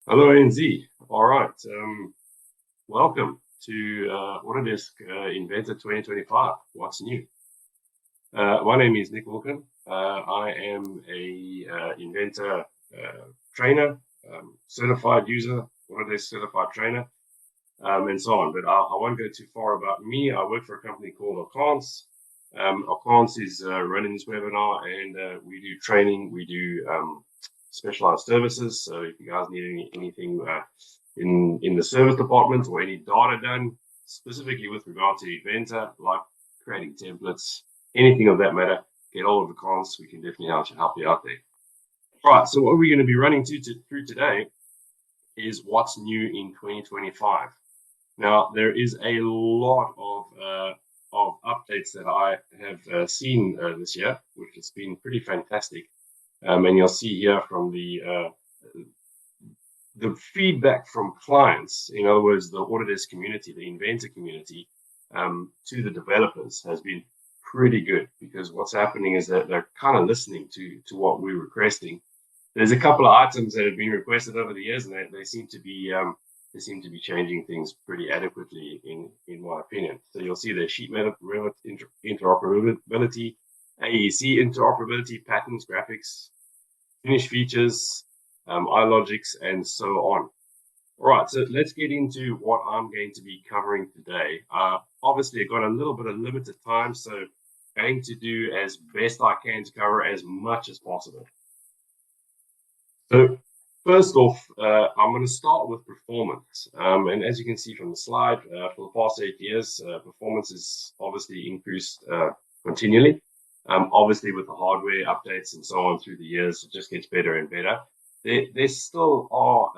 Hello, NZ. All right. Welcome to Autodesk Inventor 2025. What's new? My name is Nick Wilkin. I am a Inventor trainer, certified user, Autodesk certified trainer, and so on. But I won't go too far about me. I work for a company called Accounts. Accounts is running this webinar, and we do training. We do specialized services. So if you guys need anything in the service department or any data done specifically with regard to Inventor, like creating templates, anything of that matter, get all of the cons. We can definitely help you out there. All right. So what we're going to be running through today is what's new in 2025. Now there is a lot of updates that I have seen this year, which has been pretty fantastic. And you'll see here from the feedback from clients, in other words, the Autodesk community, the Inventor community, to the developers has been pretty good, because what's happening is that they're kind of listening to what we're requesting. There's a couple of items that have been requested over the years, and they seem to be changing things pretty adequately, in my opinion. So you'll see the sheet metal interoperability, AEC interoperability, patterns, graphics, finish features, iLogics, and so on. All right, so let's get into what I'm going to be covering today. Obviously, I've got a little bit of limited time, so I'm going to do as best I can to cover as much as possible. So first off, I'm going to start with performance. And as you can see from the slide, for the past 8 years, performance has obviously increased continually. Obviously, with the hardware updates and so on through the years, it just gets better and better. There still are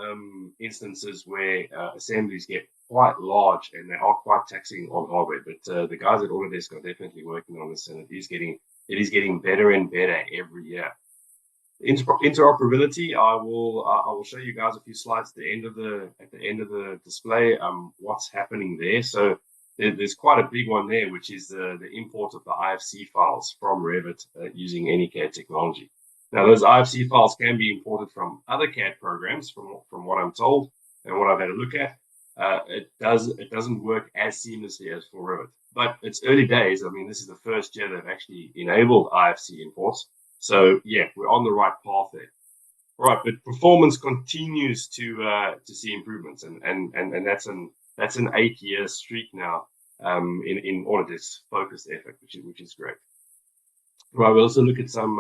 instances where assemblies get quite large and they are quite taxing on hardware. But the guys at Autodesk are definitely working on this, and it is getting better and better every year. Interoperability, I will show you guys a few slides at the end of the display. What's happening there? So there's quite a big one there, which is the import of the IFC files from Revit using any CAD technology. Now, those IFC files can be imported from other CAD programs, from what I'm told and what I've had a look at. It doesn't work as seamlessly as for Revit, but it's early days. I mean, this is the first year they've actually enabled IFC imports. So yeah, we're on the right path there. All right, but performance continues to see improvements, and that's an 8-year streak now in Autodesk's focused effort, which is great. Right, we'll also look at some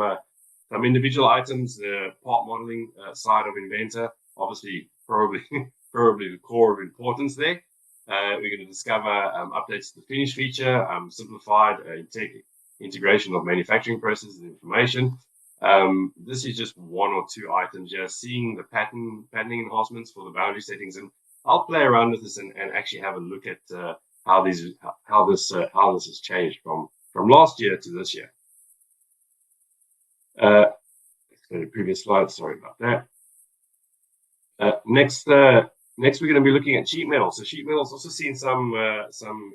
individual items, the part modeling side of Inventor, obviously probably the core of importance there. We're going to discover updates to the finish feature, simplified integration of manufacturing processes and information. This is just one or two items here, seeing the patterning enhancements for the boundary settings, and I'll play around with this and actually have a look at how this has changed from last year to this year. Let's go to the previous slide. Sorry about that. Next, we're going to be looking at sheet metal. So sheet metal's also seen some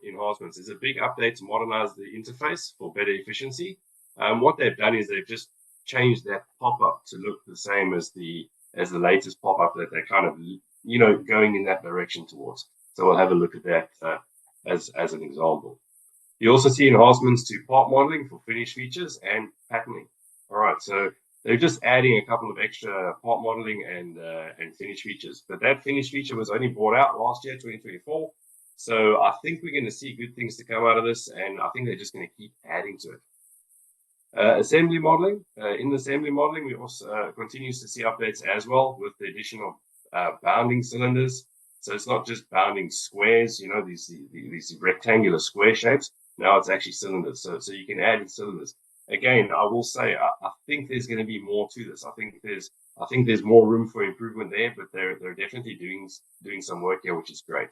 enhancements. There's a big update to modernize the interface for better efficiency. What they've done is they've just changed that pop-up to look the same as the latest pop-up that they're kind of going in that direction towards. So we'll have a look at that as an example. You also see enhancements to part modeling for finish features and patterning. All right, so they're just adding a couple of extra part modeling and finish features, but that finish feature was only brought out last year, 2024. So I think we're going to see good things to come out of this, and I think they're just going to keep adding to it. Assembly modeling. In the assembly modeling, we also continues to see updates as well, with the addition of bounding cylinders. So it's not just bounding squares, these rectangular square shapes. Now it's actually cylinders. So you can add in cylinders. Again, I will say I think there's going to be more to this. I think there's more room for improvement there, but they're definitely doing some work here, which is great.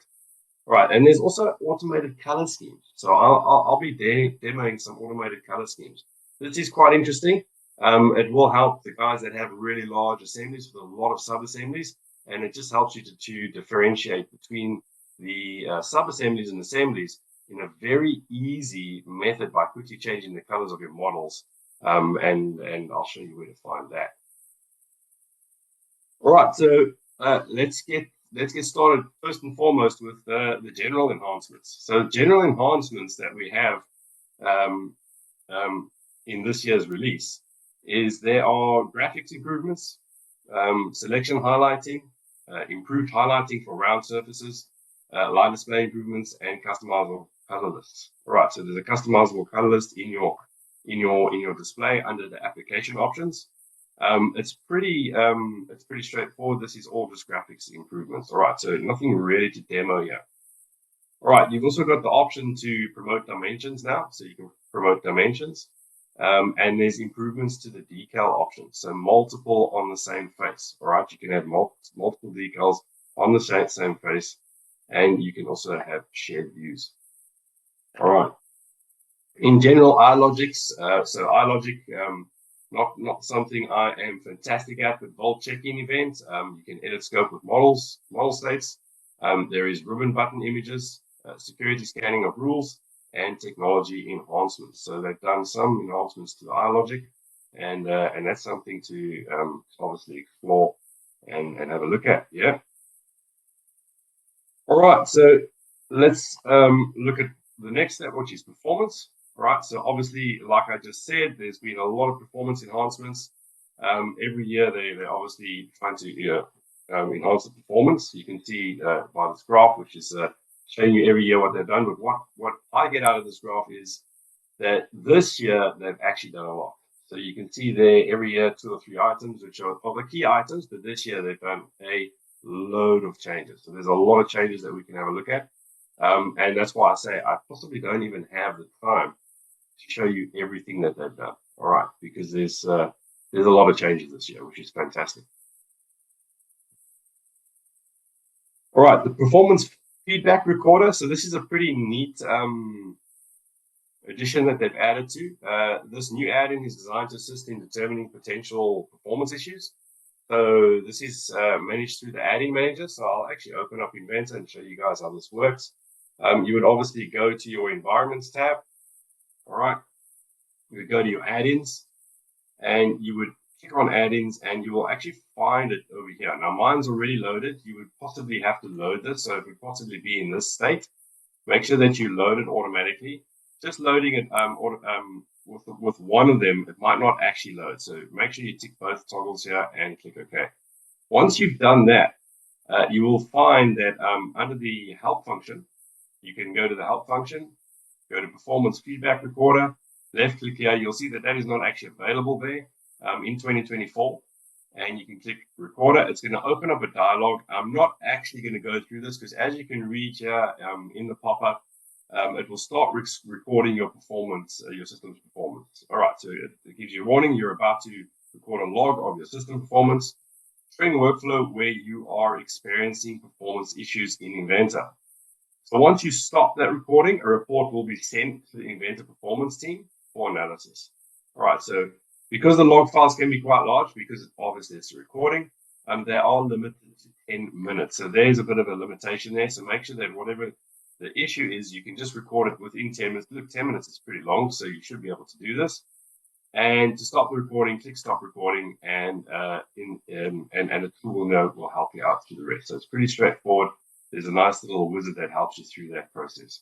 All right, and there's also automated color schemes. So I'll be demoing some automated color schemes. This is quite interesting. It will help the guys that have really large assemblies with a lot of sub-assemblies, and it just helps you to differentiate between the sub-assemblies and assemblies in a very easy method by quickly changing the colors of your models. And I'll show you where to find that. All right, so let's get started first and foremost with the general enhancements. So general enhancements that we have um, in this year's release is there are graphics improvements, selection highlighting, improved highlighting for round surfaces, line display improvements, and customizable color lists. All right, so there's a customizable color list in your display under the application options. It's pretty straightforward. This is all just graphics improvements. All right, so nothing really to demo here. All right, you've also got the option to promote dimensions now, so you can promote dimensions. And there's improvements to the decal option, so multiple on the same face. All right, you can have multiple decals on the same face, and you can also have shared views. All right. In general, iLogics, so iLogic, not something I am fantastic at, but Volt check-in event. You can edit scope with model states. There is ribbon button images, security scanning of rules, and technology enhancements. So they've done some enhancements to iLogic, and that's something to obviously explore and have a look at. Yeah. All right. So let's look at the next step, which is performance. Right, so obviously, like I just said, there's been a lot of performance enhancements. Every year, they're obviously trying to enhance the performance. You can see by this graph, which is showing you every year what they've done. But what I get out of this graph is that this year they've actually done a lot. So you can see there every year 2 or 3 items, which are the key items. But this year they've done a load of changes. So there's a lot of changes that we can have a look at. And that's why I say I possibly don't even have the time to show you everything that they've done. All right, because there's a lot of changes this year, which is fantastic. All right, the performance feedback recorder. So this is a pretty neat addition that they've added to. This new add-in is designed to assist in determining potential performance issues. So this is managed through the add-in manager. So I'll actually open up Inventor and show you guys how this works. You would obviously go to your environments tab. All right. You would go to your add-ins and you would click on add-ins and you will actually find it over here. Now mine's already loaded. You would possibly have to load this. So it would possibly be in this state. Make sure that you load it automatically. Just loading it with one of them, it might not actually load. So make sure you tick both toggles here and click OK. Once you've done that, you will find that under the help function, you can go to the help function, go to performance feedback recorder, left click here. You'll see that that is not actually available there in 2024. And you can click recorder. It's going to open up a dialog. I'm not actually going to go through this because as you can read here in the pop-up, it will start recording your performance, your system's performance. All right, so it gives you a warning. You're about to record a log of your system performance. Training workflow where you are experiencing performance issues in Inventor. So once you stop that recording, a report will be sent to the Inventor performance team for analysis. All right, so because the log files can be quite large, because obviously it's a recording, they are limited to 10 minutes. So there's a bit of a limitation there. So make sure that whatever the issue is, you can just record it within 10 minutes. Look, 10 minutes is pretty long, so you should be able to do this. And to stop the recording, click stop recording, and a tool will help you out through the rest. So it's pretty straightforward. There's a nice little wizard that helps you through that process.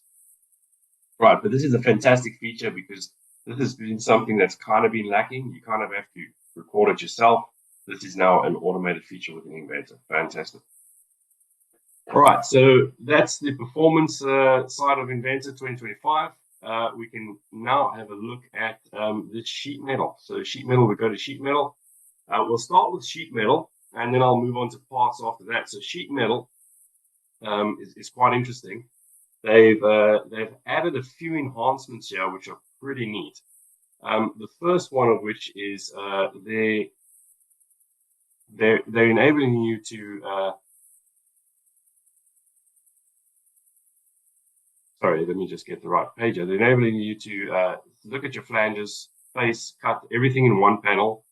Right, but this is a fantastic feature because this has been something that's kind of been lacking. You kind of have to record it yourself. This is now an automated feature within Inventor. Fantastic. All right, so that's the performance side of Inventor 2025. We can now have a look at the sheet metal. So sheet metal, we go to sheet metal. We'll start with sheet metal, and then I'll move on to parts after that. So sheet metal is quite interesting. They've added a few enhancements here, which are pretty neat. The first one of which is they're enabling you to sorry, let me just get the right page. They're enabling you to look at your flanges, face, cut, everything in one panel.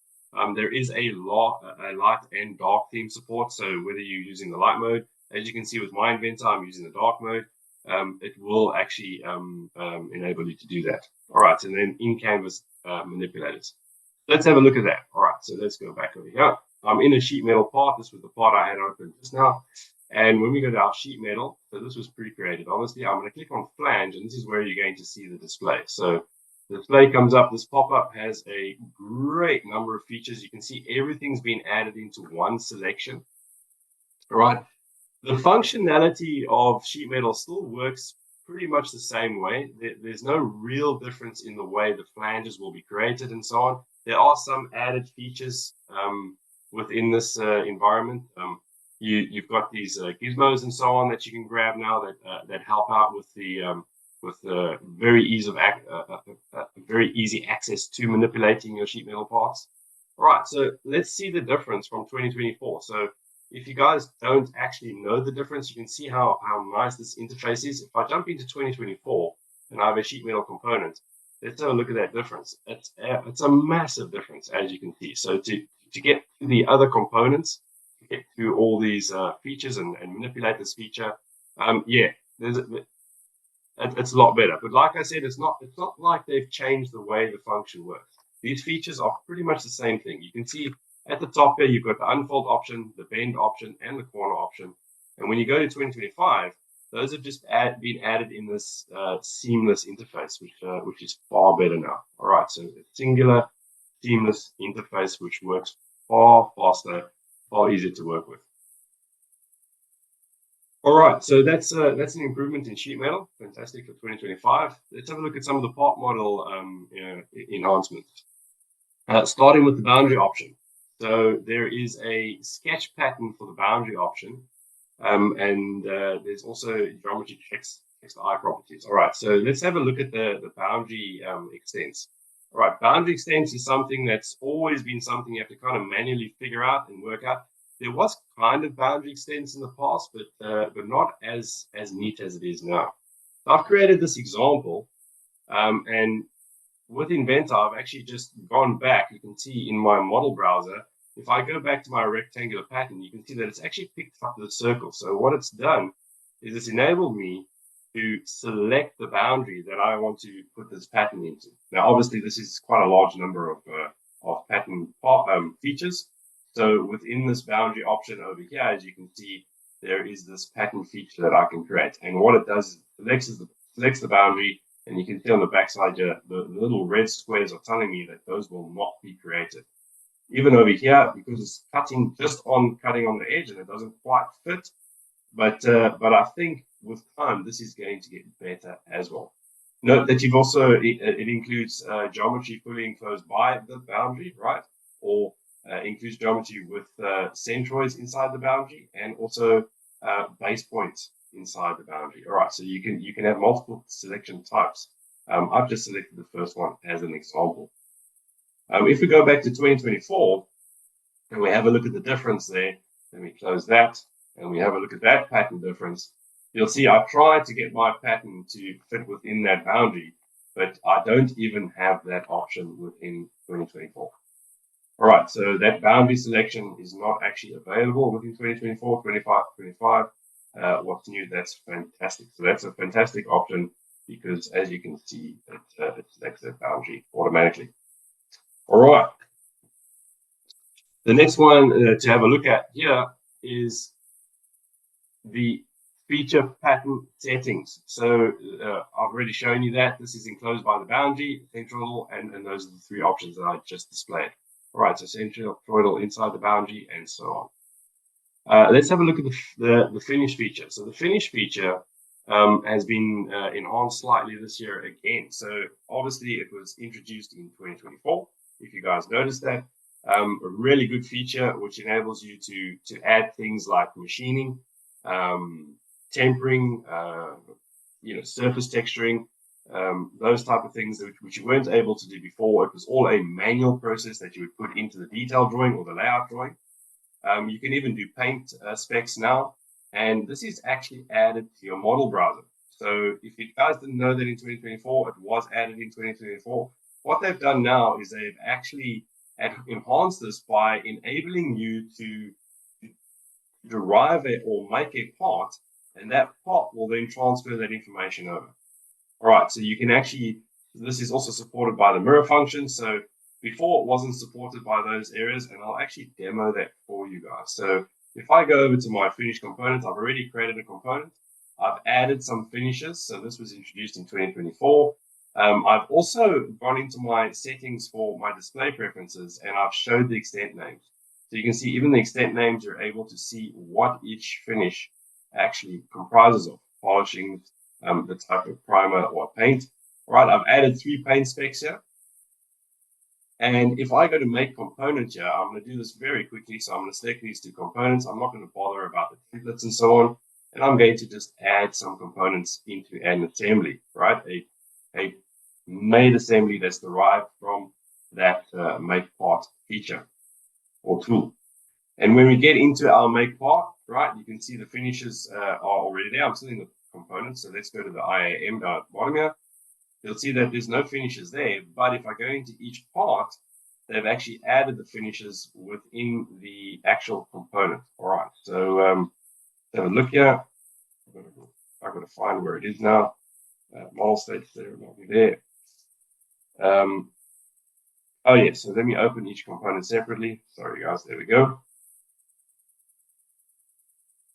There is a light and dark theme support. So whether you're using the light mode, as you can see with my Inventor, I'm using the dark mode. It will actually enable you to do that. All right, and then in-canvas manipulators. Let's have a look at that. All right, so let's go back over here. I'm in a sheet metal part. This was the part I had open just now. And when we go to our sheet metal, so this was pre-created, obviously, I'm going to click on flange, and this is where you're going to see the display. So the display comes up. This pop-up has a great number of features. You can see everything's been added into one selection. All right. The functionality of sheet metal still works pretty much the same way. There's no real difference in the way the flanges will be created and so on. There are some added features within this environment. You've got these gizmos and so on that you can grab now that help out with the very easy access to manipulating your sheet metal parts. All right, so let's see the difference from 2024. So if you guys don't actually know the difference, you can see how nice this interface is. If I jump into 2024 and I have a sheet metal component, let's have a look at that difference. It's a massive difference, as you can see. So to get to the other components, to get through all these features and manipulate this feature, yeah, it's a lot better. But like I said, it's not like they've changed the way the function works. These features are pretty much the same thing. You can see at the top here, you've got the unfold option, the bend option, and the corner option. And when you go to 2025, those have just been added in this seamless interface, which is far better now. All right, so a singular, seamless interface, which works far faster, far easier to work with. All right, so that's an improvement in sheet metal. Fantastic for 2025. Let's have a look at some of the part model enhancements. Starting with the boundary option. So there is a sketch pattern for the boundary option, and there's also geometry checks the iProperties. All right, so let's have a look at the boundary extents. All right, boundary extents is something that's always been something you have to kind of manually figure out and work out. There was kind of boundary extents in the past, but not as neat as it is now. So I've created this example, and with Inventor, I've actually just gone back. You can see in my model browser, if I go back to my rectangular pattern, you can see that it's actually picked up the circle. So what it's done is it's enabled me to select the boundary that I want to put this pattern into. Now, obviously, this is quite a large number of pattern features. So within this boundary option over here, as you can see, there is this pattern feature that I can create. And what it does is it selects the boundary, and you can see on the backside here, the little red squares are telling me that those will not be created. Even over here, because it's cutting on the edge and it doesn't quite fit. But I think with time, this is going to get better as well. Note that you've also, it includes geometry fully enclosed by the boundary, right? Or includes geometry with centroids inside the boundary, and also base points inside the boundary. All right, so you can have multiple selection types. I've just selected the first one as an example. If we go back to 2024 and we have a look at the difference there, then we close that and we have a look at that pattern difference. You'll see I tried to get my pattern to fit within that boundary, but I don't even have that option within 2024. All right, so that boundary selection is not actually available within 2024, 25. What's new? That's fantastic. So that's a fantastic option because, as you can see, it selects that boundary automatically. All right. The next one to have a look at here is the feature pattern settings. So I've already shown you that. This is enclosed by the boundary, centroidal, and those are the three options that I just displayed. All right, so centroidal inside the boundary and so on. Let's have a look at the finish feature. So the finish feature has been enhanced slightly this year again. So obviously it was introduced in 2024. If you guys noticed that, a really good feature which enables you to add things like machining, tempering, surface texturing, those type of things which you weren't able to do before. It was all a manual process that you would put into the detail drawing or the layout drawing. You can even do paint specs now, and this is actually added to your model browser. So if you guys didn't know that in 2024, it was added in 2024. What they've done now is they've actually enhanced this by enabling you to derive or make a part, and that part will then transfer that information over. All right, so you can actually, this is also supported by the mirror function. So Before it wasn't supported by those areas, and I'll actually demo that for you guys. So if I go over to my finished components, I've already created a component. I've added some finishes. So this was introduced in 2024. I've also gone into my settings for my display preferences, and I've showed the extent names. So you can see even the extent names, you're able to see what each finish actually comprises of: polishing, the type of primer or paint. All right, I've added 3 paint specs here. And if I go to make component here, I'm going to do this very quickly. So I'm going to select these 2 components. I'm not going to bother about the templates and so on. And I'm going to just add some components into an assembly, right? A made assembly that's derived from that make part feature or tool. And when we get into our make part, right, you can see the finishes are already there. I'm still in the components. So let's go to the IAM down at the bottom here. You'll see that there's no finishes there, but if I go into each part, they've actually added the finishes within the actual component. All right, so have a look here. I've got to find where it is now. Model states there, not there. Oh yeah, so let me open each component separately. Sorry guys, there we go.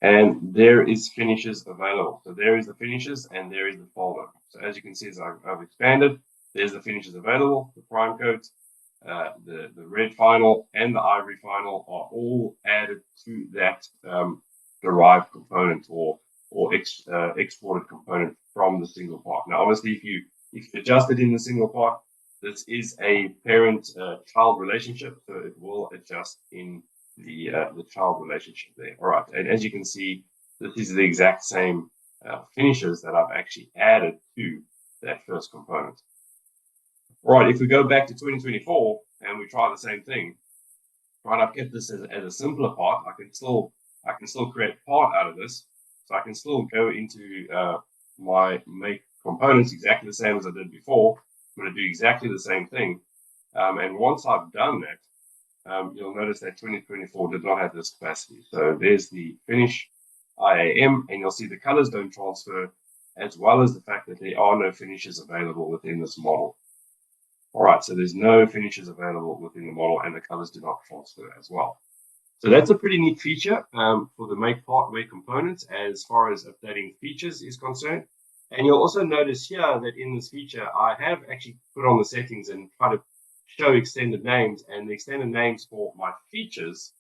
And there is finishes available. So there is the finishes and there is the folder. So as you can see, as I've expanded, there's the finishes available. The prime coat, the red final, and the ivory final are all added to that derived component or exported component from the single part. Now, obviously, if you adjust it in the single part, this is a parent-child relationship, so it will adjust in the child relationship there. All right, and as you can see, this is the exact same finishes that I've actually added to that first component. All right, if we go back to 2024 and we try the same thing, right, I've kept this as a simpler part. I can still create part out of this, so I can still go into my make components exactly the same as I did before. I'm going to do exactly the same thing, and once I've done that, you'll notice that 2024 did not have this capacity. So there's the finish IAM, and you'll see the colors don't transfer, as well as the fact that there are no finishes available within this model. All right, so there's no finishes available within the model, and the colors do not transfer as well. So that's a pretty neat feature for the make part, make components as far as updating features is concerned. And you'll also notice here that in this feature, I have actually put on the settings and try to show extended names, and the extended names for my features,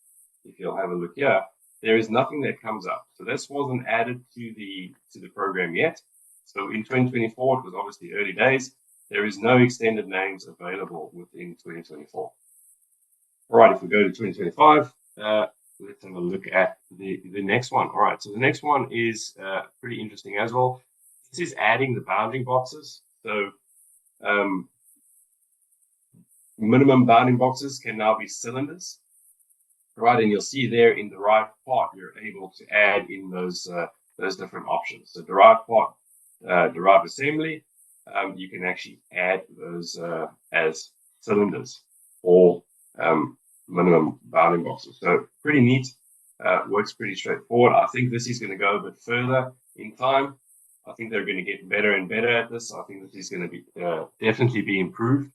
if you'll have a look here, there is nothing that comes up. So this wasn't added to the program yet. So in 2024, it was obviously early days. There is no extended names available within 2024. All right, if we go to 2025, let's have a look at the next one. All right, so the next one is pretty interesting as well. This is adding the bounding boxes. So minimum bounding boxes can now be cylinders, right? And you'll see there in the derived part, you're able to add in those different options. So derived part, derived assembly, you can actually add those as cylinders or minimum bounding boxes. So pretty neat, works pretty straightforward. I think this is going to go a bit further in time. I think they're going to get better and better at this. I think this is going to be definitely be improved.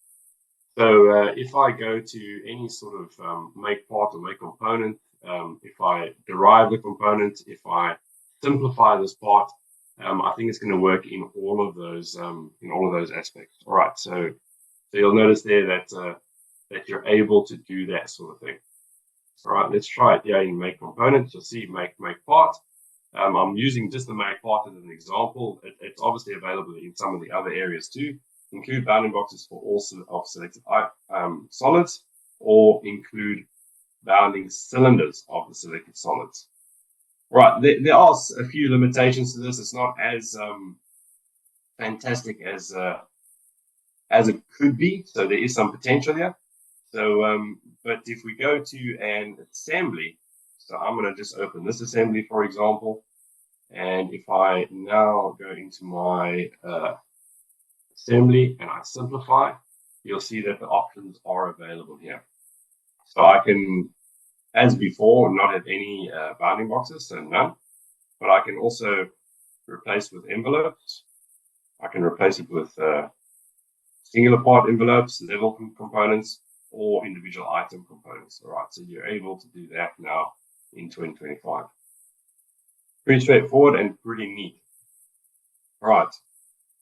So if I go to any sort of make part or make component, if I derive the component, if I simplify this part, I think it's going to work in all of those aspects. All right, so you'll notice there that you're able to do that sort of thing. All right, let's try it here in make components. You'll see make part. I'm using just the make part as an example. It's obviously available in some of the other areas too. Include bounding boxes for all of selected solids, or include bounding cylinders of the selected solids. Right, there are a few limitations to this. It's not as fantastic as it could be. So there is some potential here. So, but if we go to an assembly, so I'm going to just open this assembly, for example, and if I now go into my assembly and I simplify, you'll see that the options are available here. So I can, as before, not have any bounding boxes, so none, but I can also replace with envelopes. I can replace it with singular part envelopes, level components, or individual item components. All right, so you're able to do that now in 2025. Pretty straightforward and pretty neat. All right,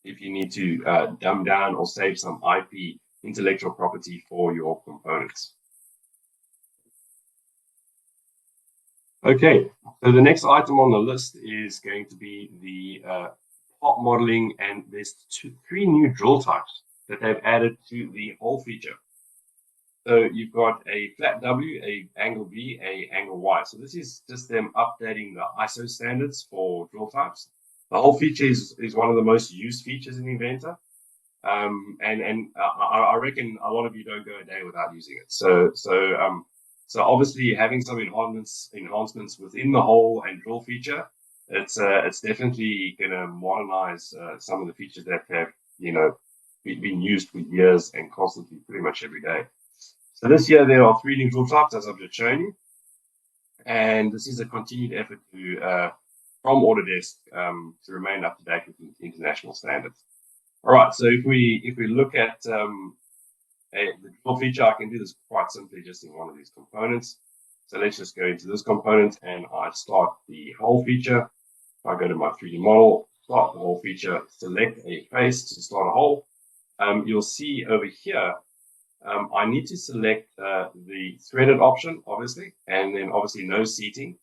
if you need to dumb down or save some IP, intellectual property, for your components. Okay, so the next item on the list is going to be the part modeling, and there's three new drill types that they've added to the hole feature. So you've got a flat W, a angle V, a angle Y. So this is just them updating the ISO standards for drill types. The hole feature is one of the most used features in Inventor. I reckon a lot of you don't go a day without using it. So obviously having some enhancements within the hole and drill feature, it's definitely going to modernize some of the features that have been used for years and constantly, pretty much every day. So this year there are 3 new drill types, as I've just shown you, and this is a continued effort from Autodesk to remain up to date with international standards. All right, so if we look at the drill feature, I can do this quite simply just in one of these components. So let's just go into this component and I start the hole feature. If I go to my 3D model, start the hole feature, select a face to start a hole. You'll see over here, I need to select the threaded option, obviously, and then obviously no seating.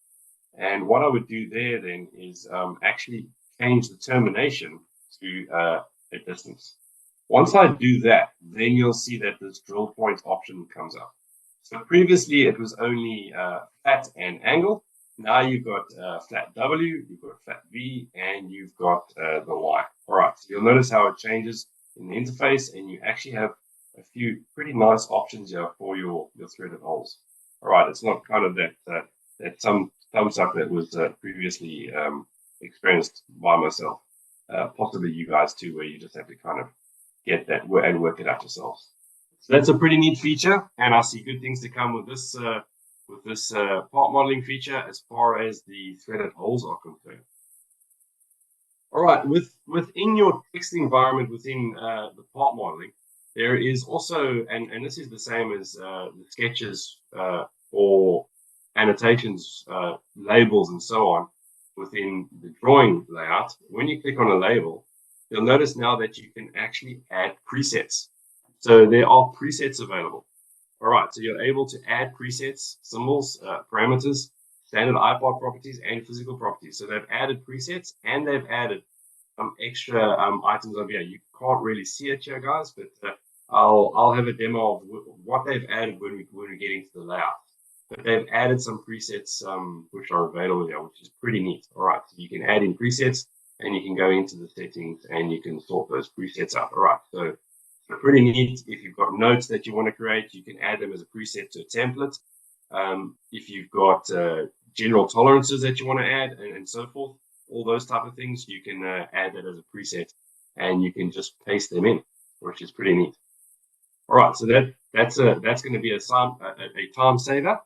And what I would do there then is actually change the termination to a distance. Once I do that, then you'll see that this drill point option comes up. So previously it was only flat and angle. Now you've got flat W, you've got flat V, and you've got the Y. All right, so you'll notice how it changes in the interface, and you actually have a few pretty nice options here for your threaded holes. All right, it's not kind of that some thumbs up that was previously experienced by myself, possibly you guys too, where you just have to kind of get that and work it out yourselves. So that's a pretty neat feature, and I see good things to come with this part modeling feature as far as the threaded holes are concerned. All right, within your text environment, within the part modeling, there is also, and this is the same as the sketches or annotations, labels, and so on within the drawing layout. When you click on a label, you'll notice now that you can actually add presets. So there are presets available. All right, so you're able to add presets, symbols, parameters, standard iProperties, and physical properties. So they've added presets and they've added some extra items over here. You can't really see it here, guys, but I'll have a demo of what they've added when we get into the layout. But they've added some presets which are available here, which is pretty neat. All right, so you can add in presets and you can go into the settings and you can sort those presets out. All right, so pretty neat. If you've got notes that you want to create, you can add them as a preset to a template. If you've got general tolerances that you want to add and so forth, all those type of things, you can add that as a preset and you can just paste them in, which is pretty neat. All right, so that's going to be a time saver,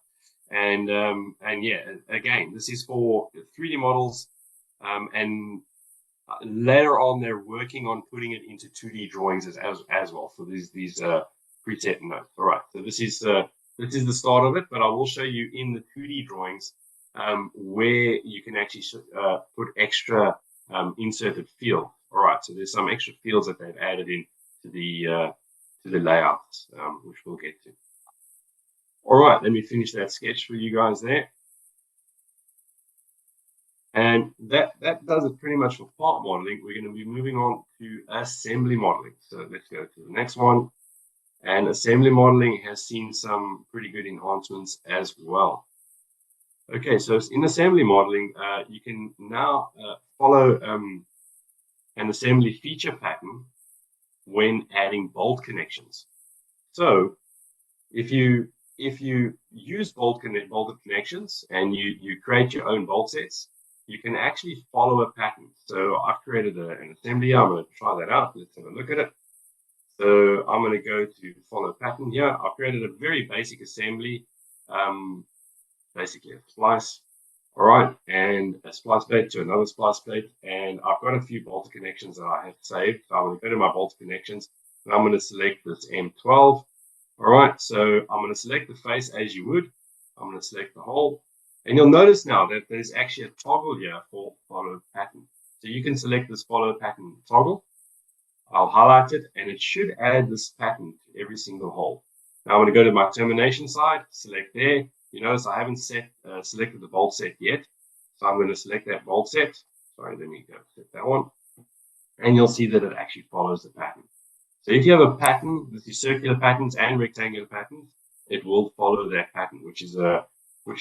and yeah, again, this is for 3D models, and later on they're working on putting it into 2D drawings as well for these preset notes. All right, so this is the start of it, but I will show you in the 2D drawings where you can actually put extra inserted field. All right, so there's some extra fields that they've added in to the layout, which we'll get to. All right, let me finish that sketch for you guys there. And that does it pretty much for part modeling. We're going to be moving on to assembly modeling. So let's go to the next one. And assembly modeling has seen some pretty good enhancements as well. Okay, so in assembly modeling, you can now follow an assembly feature pattern when adding bolt connections. So if you use bolted connections and you create your own bolt sets, you can actually follow a pattern. So I've created an assembly. I'm going to try that out. Let's have a look at it. So I'm going to go to follow pattern here. I've created a very basic assembly, basically a splice. All right, and a splice plate to another splice plate. And I've got a few bolted connections that I have saved. So I'm going to go to my bolted connections and I'm going to select this M12. All right, so I'm going to select the face as you would. I'm going to select the whole. And you'll notice now that there's actually a toggle here for follow pattern. So you can select this follow pattern toggle. I'll highlight it, and it should add this pattern to every single hole. Now I'm going to go to my termination side, select there. You notice I haven't selected the bolt set yet. So I'm going to select that bolt set. Sorry, let me go set that one. And you'll see that it actually follows the pattern. So if you have a pattern with your circular patterns and rectangular patterns, it will follow that pattern, which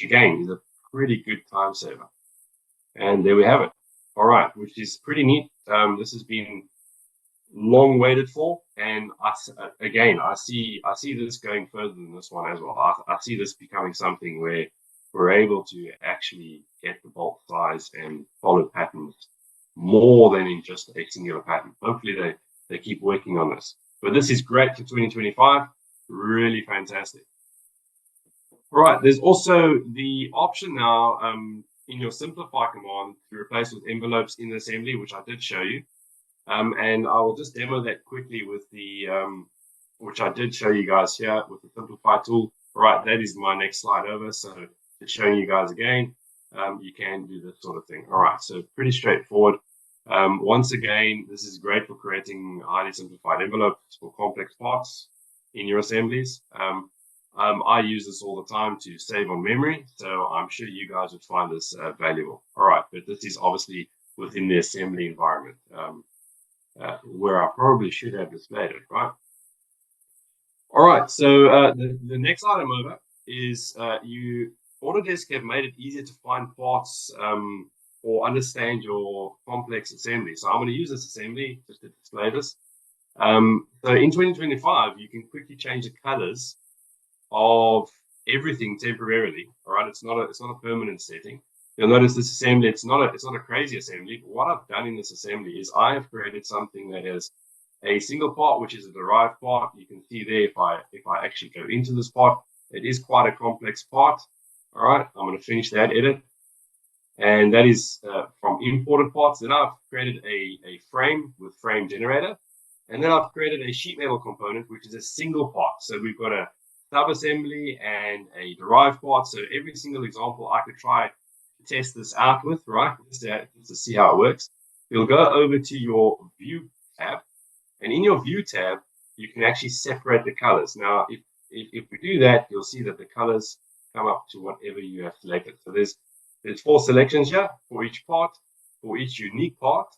again is a pretty good time saver. And there we have it. All right, which is pretty neat. This has been long waited for, and I see this going further than this one as well. I see this becoming something where we're able to actually get the bolt size and follow patterns more than in just a singular pattern. Hopefully they keep working on this. But this is great for 2025. Really fantastic. All right, there's also the option now in your simplify command to replace with envelopes in assembly, which I did show you. And I will just demo that quickly with the, which I did show you guys here with the simplify tool. All right, that is my next slide over. So just showing you guys again, you can do this sort of thing. All right, so pretty straightforward. Once again, this is great for creating highly simplified envelopes for complex parts in your assemblies. I use this all the time to save on memory, so I'm sure you guys would find this valuable. All right, but this is obviously within the assembly environment. Where I probably should have displayed it, right? All right, so the next item over is Autodesk have made it easier to find parts or understand your complex assembly. So I'm going to use this assembly just to display this. So in 2025, you can quickly change the colors of everything temporarily. All right, it's not a permanent setting. You'll notice this assembly, it's not a crazy assembly. But what I've done in this assembly is I have created something that has a single part, which is a derived part. You can see there if I actually go into this part, it is quite a complex part. All right, I'm going to finish that edit. And that is from imported parts. Then I've created a frame with frame generator. And then I've created a sheet metal component, which is a single part. So we've got a sub-assembly and a derived part. So every single example I could try to test this out with, right? Just to see how it works. You'll go over to your View tab. And in your View tab, you can actually separate the colors. Now, if we do that, you'll see that the colors come up to whatever you have selected. So there's 4 selections here for each part, for each unique part,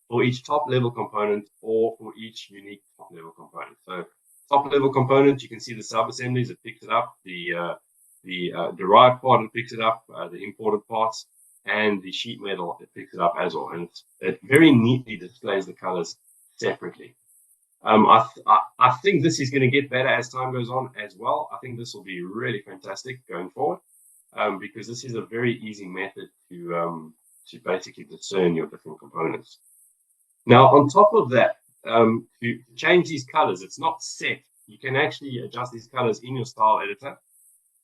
for each top level component, or for each unique top level component. So top level component, you can see the sub assemblies, it picks it up, the derived part, it picks it up, the imported parts, and the sheet metal, it picks it up as well. And it very neatly displays the colors separately. I think this is going to get better as time goes on as well. I think this will be really fantastic going forward, because this is a very easy method to basically discern your different components. Now, on top of that, to change these colors, it's not set. You can actually adjust these colors in your style editor.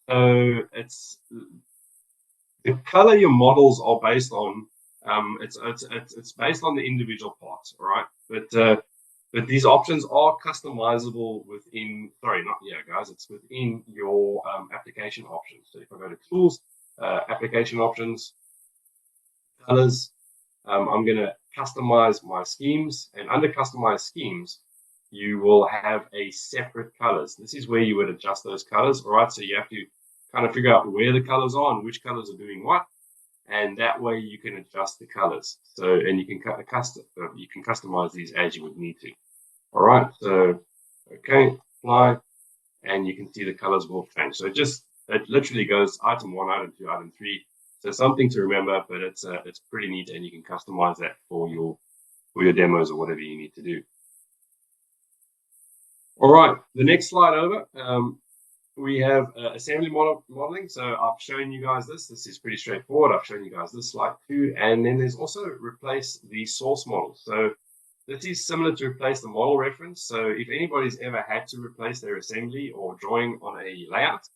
So it's the color your models are based on. It's based on the individual parts, all right? But these options are customizable within. Sorry, not yeah, guys. It's within your application options. So if I go to Tools, Application Options, Colors, I'm going to customize my schemes, and under Customize Schemes, you will have a separate colors. This is where you would adjust those colors, all right? So you have to kind of figure out where the colors are and which colors are doing what, and that way you can adjust the colors. So, and you can customize these as you would need to. All right, so okay, apply, and you can see the colors will change. So it literally goes item 1, item 2, item 3. So something to remember, but it's pretty neat, and you can customize that for your demos or whatever you need to do. All right, the next slide over. We have assembly modeling. So I've shown you guys this. This is pretty straightforward. I've shown you guys this slide too. And then there's also replace the source model. So this is similar to replace the model reference. So if anybody's ever had to replace their assembly or drawing on a layout,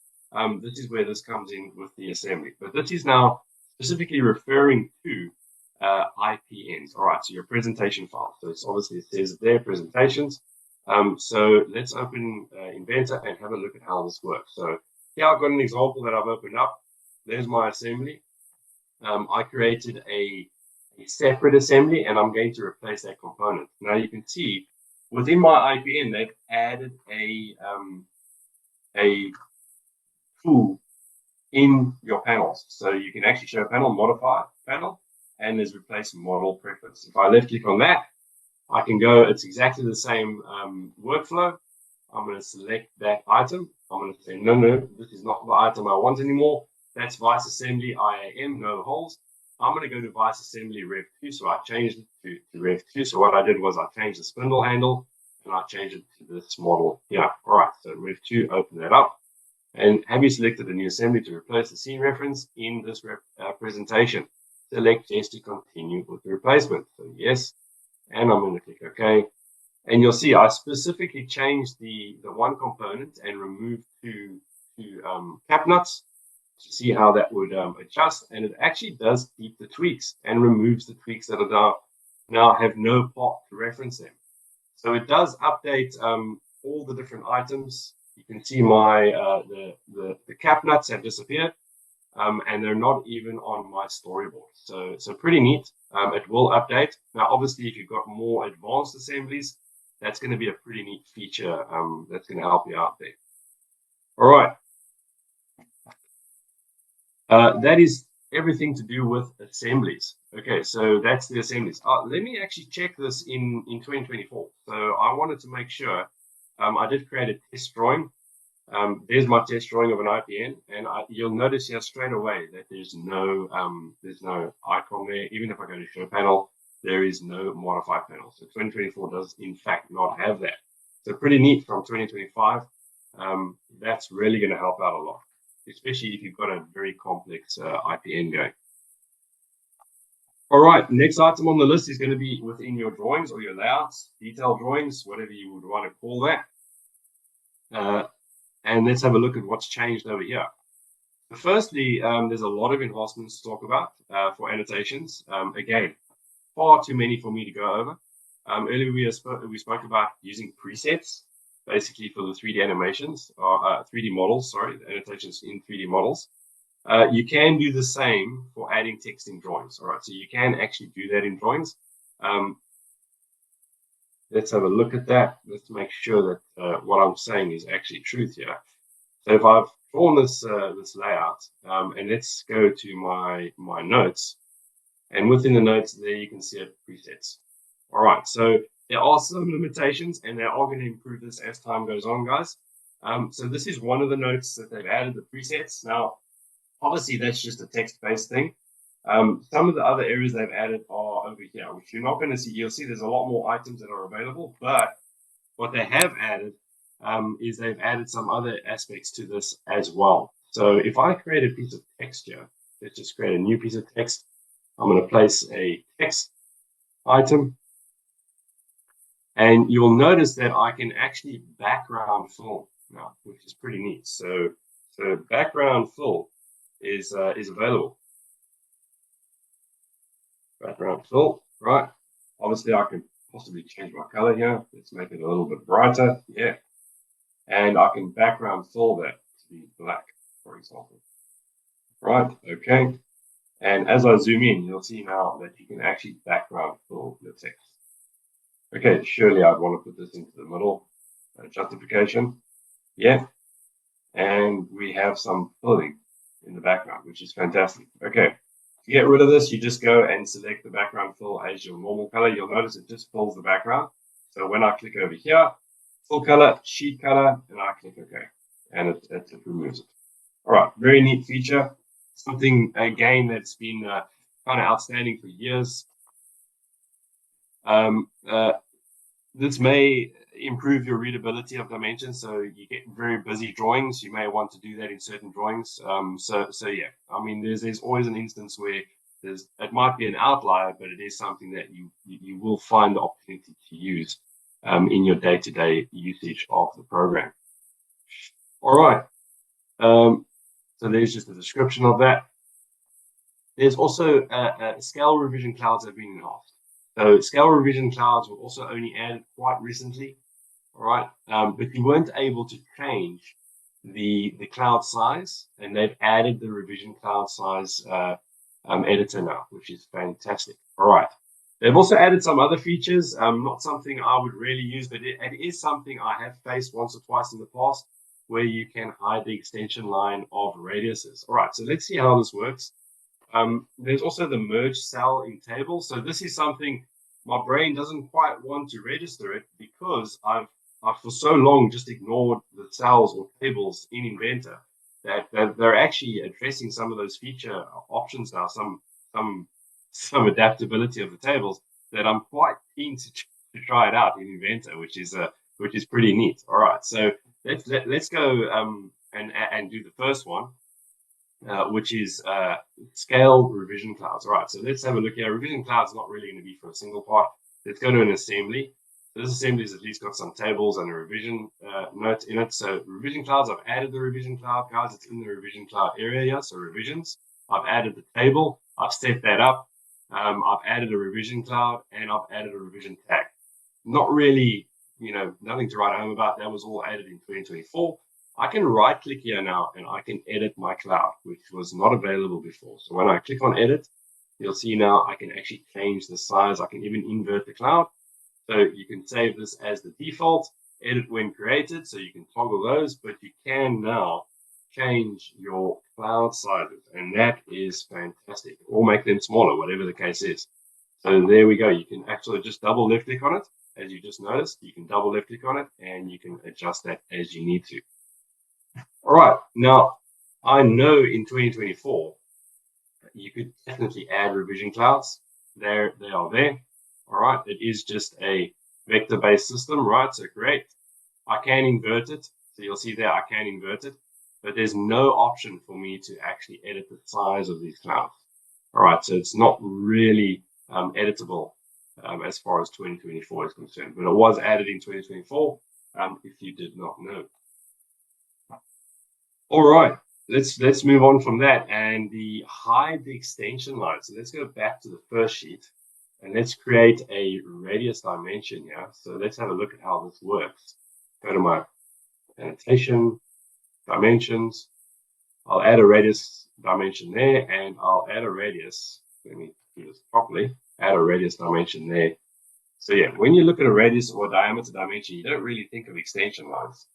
this is where this comes in with the assembly. But this is now specifically referring to IPNs. All right, so your presentation file. So it's obviously it says there presentations. So let's open Inventor and have a look at how this works. So here I've got an example that I've opened up. There's my assembly. I created a separate assembly, and I'm going to replace that component. Now you can see within my IPN, they've added a tool in your panels. So you can actually show panel, modify panel, and there's replace model preference. If I left click on that, I can go, it's exactly the same workflow. I'm going to select that item. I'm going to say, no, this is not the item I want anymore. That's Vice Assembly IAM, no holes. I'm going to go to Vice Assembly Rev 2. So I changed it to Rev 2. So what I did was I changed the spindle handle and I changed it to this model here. All right, so Rev 2, open that up. And have you selected a new assembly to replace the scene reference in this presentation? Select yes to continue with the replacement. So yes, and I'm going to click OK. And you'll see I specifically changed the one component and removed two cap nuts to see how that would adjust. And it actually does keep the tweaks and removes the tweaks that are now have no part to reference them. So it does update all the different items. You can see my the cap nuts have disappeared, and they're not even on my storyboard. So pretty neat. It will update. Now, obviously, if you've got more advanced assemblies, that's going to be a pretty neat feature that's going to help you out there. All right. That is everything to do with assemblies. Okay, so that's the assemblies. Let me actually check this in 2024. So I wanted to make sure. I did create a test drawing. There's my test drawing of an IPN, and you'll notice here straight away that there's no icon there. Even if I go to show panel, there is no modify panel. So 2024 does in fact not have that. So pretty neat from 2025. That's really going to help out a lot, especially if you've got a very complex IPN going. All right, next item on the list is going to be within your drawings or your layouts, detailed drawings, whatever you would want to call that. And let's have a look at what's changed over here. Firstly, there's a lot of enhancements to talk about for annotations. Again, far too many for me to go over. Earlier we spoke about using presets, basically for the 3D animations, or 3D models, sorry, the annotations in 3D models. You can do the same for adding text in drawings. All right, so you can actually do that in drawings. Let's have a look at that. Let's make sure that what I'm saying is actually truth here. So if I've drawn this this layout, and let's go to my notes, and within the notes there you can see it presets. All right, so there are some limitations, and they are going to improve this as time goes on, guys. So this is one of the notes that they've added, the presets. Now, obviously that's just a text-based thing. Some of the other areas they've added are over here, which you're not going to see. You'll see there's a lot more items that are available, but what they have added is they've added some other aspects to this as well. So if I create a piece of text here, let's just create a new piece of text. I'm going to place a text item, and you'll notice that I can actually background fill now, which is pretty neat. So background fill is available. Background fill, right? Obviously, I can possibly change my color here. Let's make it a little bit brighter. Yeah. And I can background fill that to be black, for example. Right, okay. And as I zoom in, you'll see now that you can actually background fill the text. Okay, surely I'd want to put this into the middle. Justification. Yeah. And we have some filling in the background, which is fantastic. Okay. To get rid of this, you just go and select the background fill as your normal color. You'll notice it just fills the background. So when I click over here, full color, sheet color, and I click OK, and it removes it. All right, very neat feature. Something, again, that's been kind of outstanding for years. This may improve your readability of dimensions, so you get very busy drawings. You may want to do that in certain drawings. So yeah, I mean, there's always an instance where it might be an outlier, but it is something that you will find the opportunity to use in your day-to-day usage of the program. All right. So there's just a description of that. There's also scale revision clouds have been enhanced. So scale revision clouds were also only added quite recently. all right? But you weren't able to change the cloud size, and they've added the revision cloud size editor now, which is fantastic. All right. They've also added some other features, not something I would really use, but it is something I have faced once or twice in the past, where you can hide the extension line of radiuses. All right, so let's see how this works. There's also the merge cell in table. So this is something my brain doesn't quite want to register it because I've for so long just ignored the cells or tables in Inventor that they're actually addressing some of those feature options now, some adaptability of the tables that I'm quite keen to try it out in Inventor, which is pretty neat. All right, so let's go and do the first one. Which is scale revision clouds. All right, so let's have a look here. Revision cloud's not really going to be for a single part. Let's go to an assembly. So this assembly has at least got some tables and a revision note in it. So revision clouds, I've added the revision cloud, guys. It's in the revision cloud area here, so revisions. I've added the table. I've set that up. I've added a revision cloud, and I've added a revision tag. Not really, nothing to write home about. That was all added in 2024. I can right click here now and I can edit my cloud, which was not available before. So when I click on edit, you'll see now I can actually change the size. I can even invert the cloud. So you can save this as the default, edit when created. So you can toggle those, but you can now change your cloud sizes. And that is fantastic. Or make them smaller, whatever the case is. So there we go. You can actually just double left click on it. As you just noticed, you can double left click on it and you can adjust that as you need to. All right, now I know in 2024 you could definitely add revision clouds. They are there. All right, it is just a vector-based system, right? So great. I can invert it. So you'll see there I can invert it, but there's no option for me to actually edit the size of these clouds. All right, so it's not really editable as far as 2024 is concerned, but it was added in 2024 if you did not know. All right, let's move on from that and hide the extension line. So let's go back to the first sheet and let's create a radius dimension here. So let's have a look at how this works. Go to my annotation, dimensions. I'll add a radius dimension there and I'll add a radius. Let me do this properly. Add a radius dimension there. So yeah, when you look at a radius or diameter dimension, you don't really think of extension lines.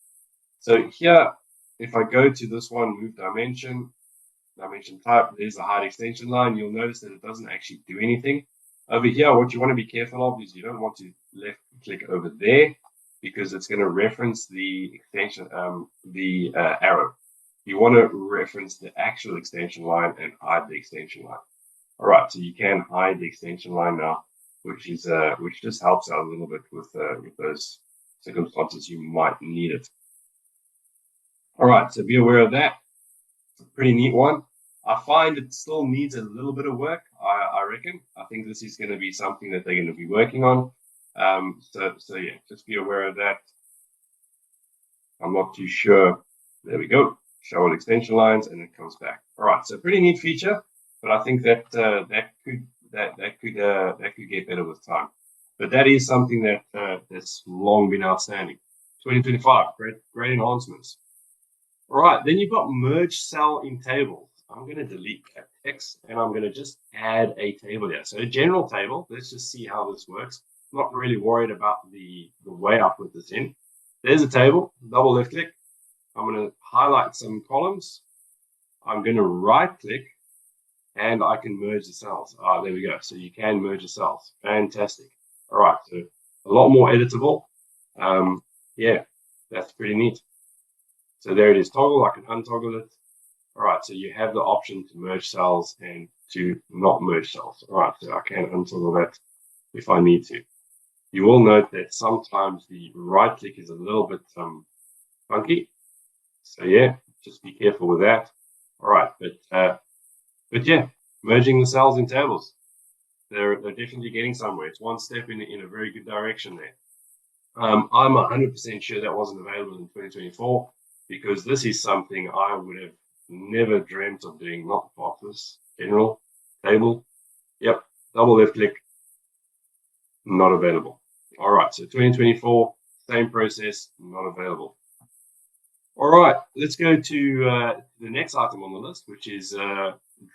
So here, if I go to this one, move dimension type, there's a hide extension line. You'll notice that it doesn't actually do anything. Over here, what you want to be careful of is you don't want to left click over there because it's going to reference the extension, arrow. You want to reference the actual extension line and hide the extension line. All right, so you can hide the extension line now, which just helps out a little bit with those circumstances you might need it. All right, so be aware of that. It's a pretty neat one. I find it still needs a little bit of work, I reckon. I think this is going to be something that they're going to be working on. So yeah, just be aware of that. I'm not too sure. There we go. Show all extension lines, and it comes back. All right, so pretty neat feature, but I think that that could get better with time. But that is something that's long been outstanding. 2025, great enhancements. All right, then you've got merge cell in tables. I'm going to delete that text and I'm going to just add a table here. So a general table. Let's just see how this works. I'm not really worried about the way I put this in. There's a table, double left click. I'm going to highlight some columns. I'm going to right click and I can merge the cells. There we go. So you can merge the cells. Fantastic. All right, so a lot more editable. Yeah, that's pretty neat. So there it is, toggle. I can untoggle it. All right, so you have the option to merge cells and to not merge cells. All right, so I can untoggle that if I need to. You will note that sometimes the right click is a little bit funky. So yeah, just be careful with that. All right, but yeah, merging the cells in tables. They're definitely getting somewhere. It's one step in a very good direction there. I'm 100% sure that wasn't available in 2024 because this is something I would have never dreamt of doing. Not part of this general table. Yep, double left click, not available. All right, so 2024 same process, not available. All right, let's go to the next item on the list, which is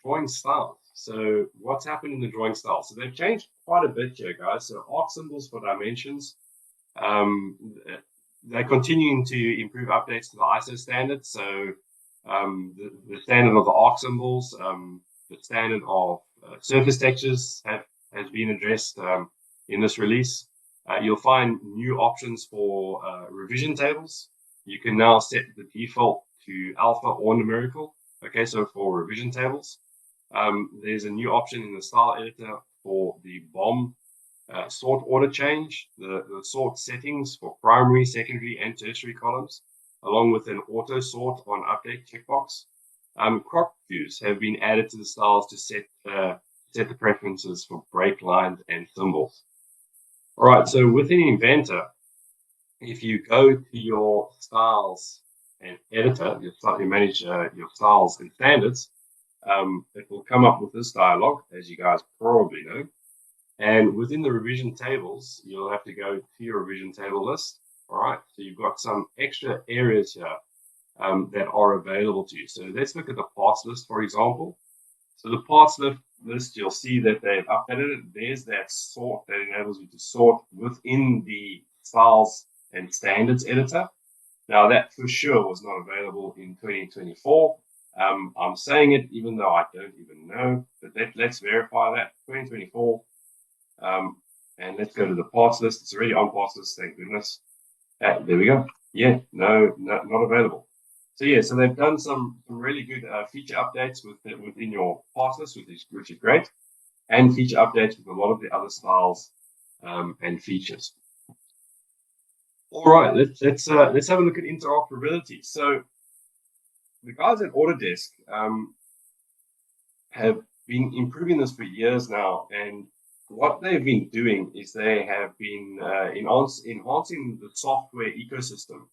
drawing style. So what's happened in the drawing style? So they've changed quite a bit here, guys. So arc symbols for dimensions. They're continuing to improve updates to the ISO standard. So the standard of the arc symbols, the standard of surface textures has been addressed in this release. You'll find new options for revision tables. You can now set the default to alpha or numerical. Okay, so for revision tables, there's a new option in the style editor for the BOM sort order change, the sort settings for primary, secondary, and tertiary columns, along with an auto sort on update checkbox. Crop views have been added to the styles to set the preferences for break lines and symbols. All right, so within Inventor, if you go to your styles and editor, you manage your styles and standards, it will come up with this dialog, as you guys probably know. And within the revision tables, you'll have to go to your revision table list. All right, so you've got some extra areas here that are available to you. So let's look at the parts list, for example. So the parts list, you'll see that they've updated it. There's that sort that enables you to sort within the styles and standards editor. Now that for sure was not available in 2024. I'm saying it even though I don't even know, but let's verify that 2024. And let's go to the parts list. It's already on parts list, thank goodness. There we go. Yeah, no, not available. So yeah, so they've done some really good feature updates within your parts list, which is great, and feature updates with a lot of the other styles and features. All right, let's have a look at interoperability. So the guys at Autodesk have been improving this for years now, and what they've been doing is they have been enhancing the software ecosystem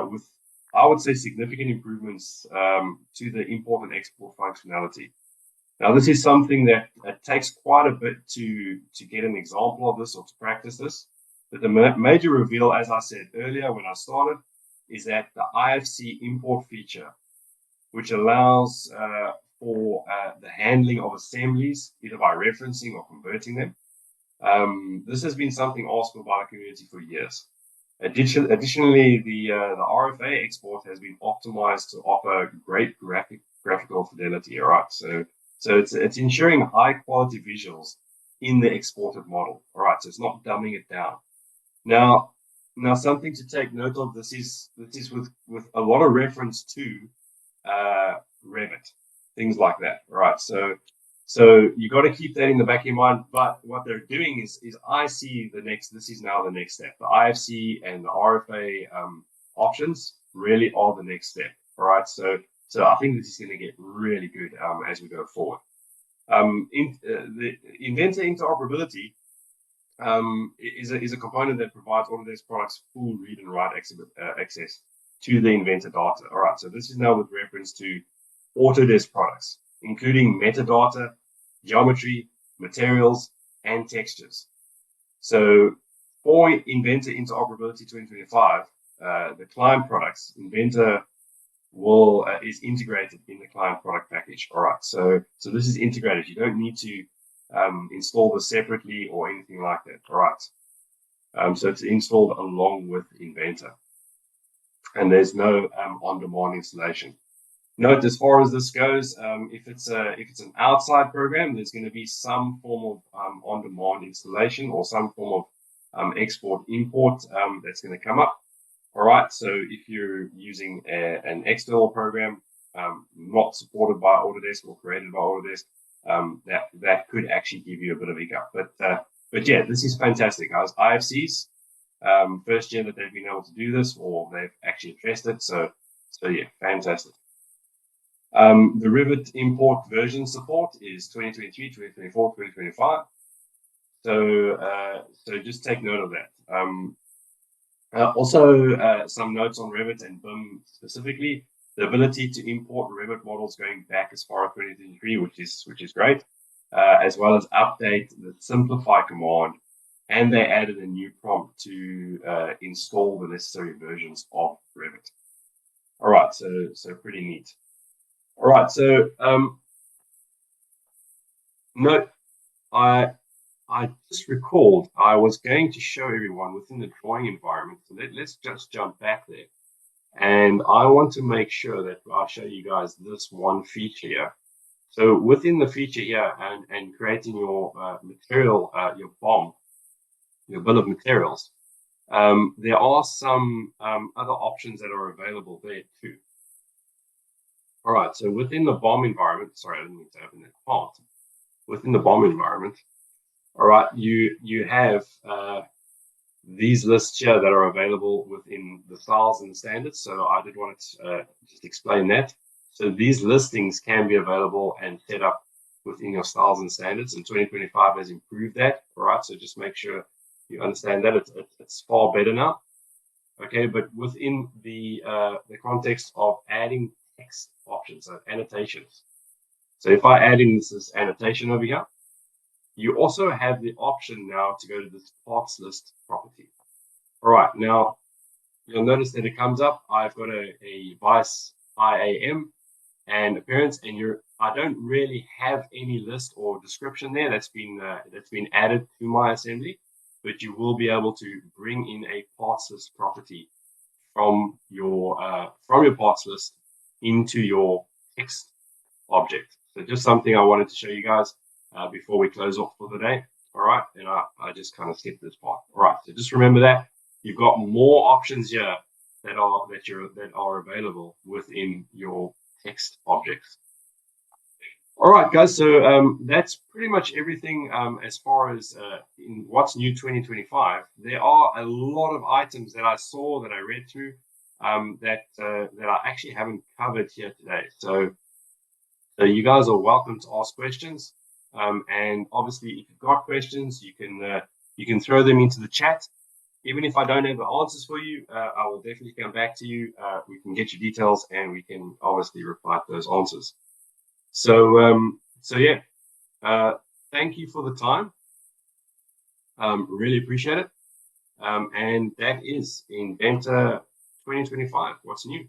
with, I would say, significant improvements to the import and export functionality. Now, this is something that takes quite a bit to get an example of this or to practice this. But the major reveal, as I said earlier when I started, is that the IFC import feature, which allows for the handling of assemblies, either by referencing or converting them. This has been something asked for by the community for years. Additionally, the RFA export has been optimized to offer great graphical fidelity. All right, so it's ensuring high quality visuals in the exported model. All right, so it's not dumbing it down. Now something to take note of. This is with a lot of reference to Revit, things like that. All right, so you got to keep that in the back of your mind. But what they're doing is I see this is now the next step. The IFC and the RFA options really are the next step. All right, so I think this is going to get really good as we go forward. The Inventor interoperability is a component that provides Autodesk products full read and write access to the Inventor data. All right, so this is now with reference to Autodesk products, including metadata, geometry, materials, and textures. So for Inventor interoperability 2025, the client products, Inventor is integrated in the client product package. All right, so this is integrated. You don't need to install this separately or anything like that. All right, so it's installed along with Inventor, and there's no on-demand installation. Note, as far as this goes, if it's an outside program, there's going to be some form of on-demand installation or some form of export import that's going to come up. All right, so if you're using an external program not supported by Autodesk or created by Autodesk, that could actually give you a bit of a hiccup. But yeah, this is fantastic, guys. IFCs, first gen that they've been able to do this, or they've actually addressed it. So yeah, fantastic. The Revit import version support is 2023, 2024, 2025. So just take note of that. Also, some notes on Revit and BIM specifically. The ability to import Revit models going back as far as 2023, which is great, as well as update the simplify command and they added a new prompt to install the necessary versions of Revit. All right, so pretty neat. All right, so note, I just recalled I was going to show everyone within the drawing environment. So let's just jump back there. And I want to make sure that I show you guys this one feature here. So within the feature here and creating your material, your BOM, your bill of materials, there are some other options that are available there too. All right, so within the BOM environment, sorry, I didn't mean to open that part. Within the BOM environment, all right, you have these lists here that are available within the styles and the standards. So I did want to just explain that. So these listings can be available and set up within your styles and standards, and 2025 has improved that. All right, so just make sure you understand that it's far better now. Okay, but within the context of adding text options, so annotations. So if I add in this annotation over here, you also have the option now to go to this parts list property. All right, now you'll notice that it comes up. I've got a vice IAM and appearance, and I don't really have any list or description there that's been added to my assembly, but you will be able to bring in a parts list property from your parts list into your text object. So just something I wanted to show you guys before we close off for the day. All right, and I just kind of skipped this part. All right, so just remember that you've got more options here that are available within your text objects. All right, guys. So that's pretty much everything as far as in what's new 2025. There are a lot of items that I saw that I read through that I actually haven't covered here today. So you guys are welcome to ask questions. And obviously, if you've got questions, you can throw them into the chat. Even if I don't have the answers for you, I will definitely come back to you. We can get your details, and we can obviously reply to those answers. So yeah, thank you for the time. Really appreciate it. And that is Inventor 2025. What's new?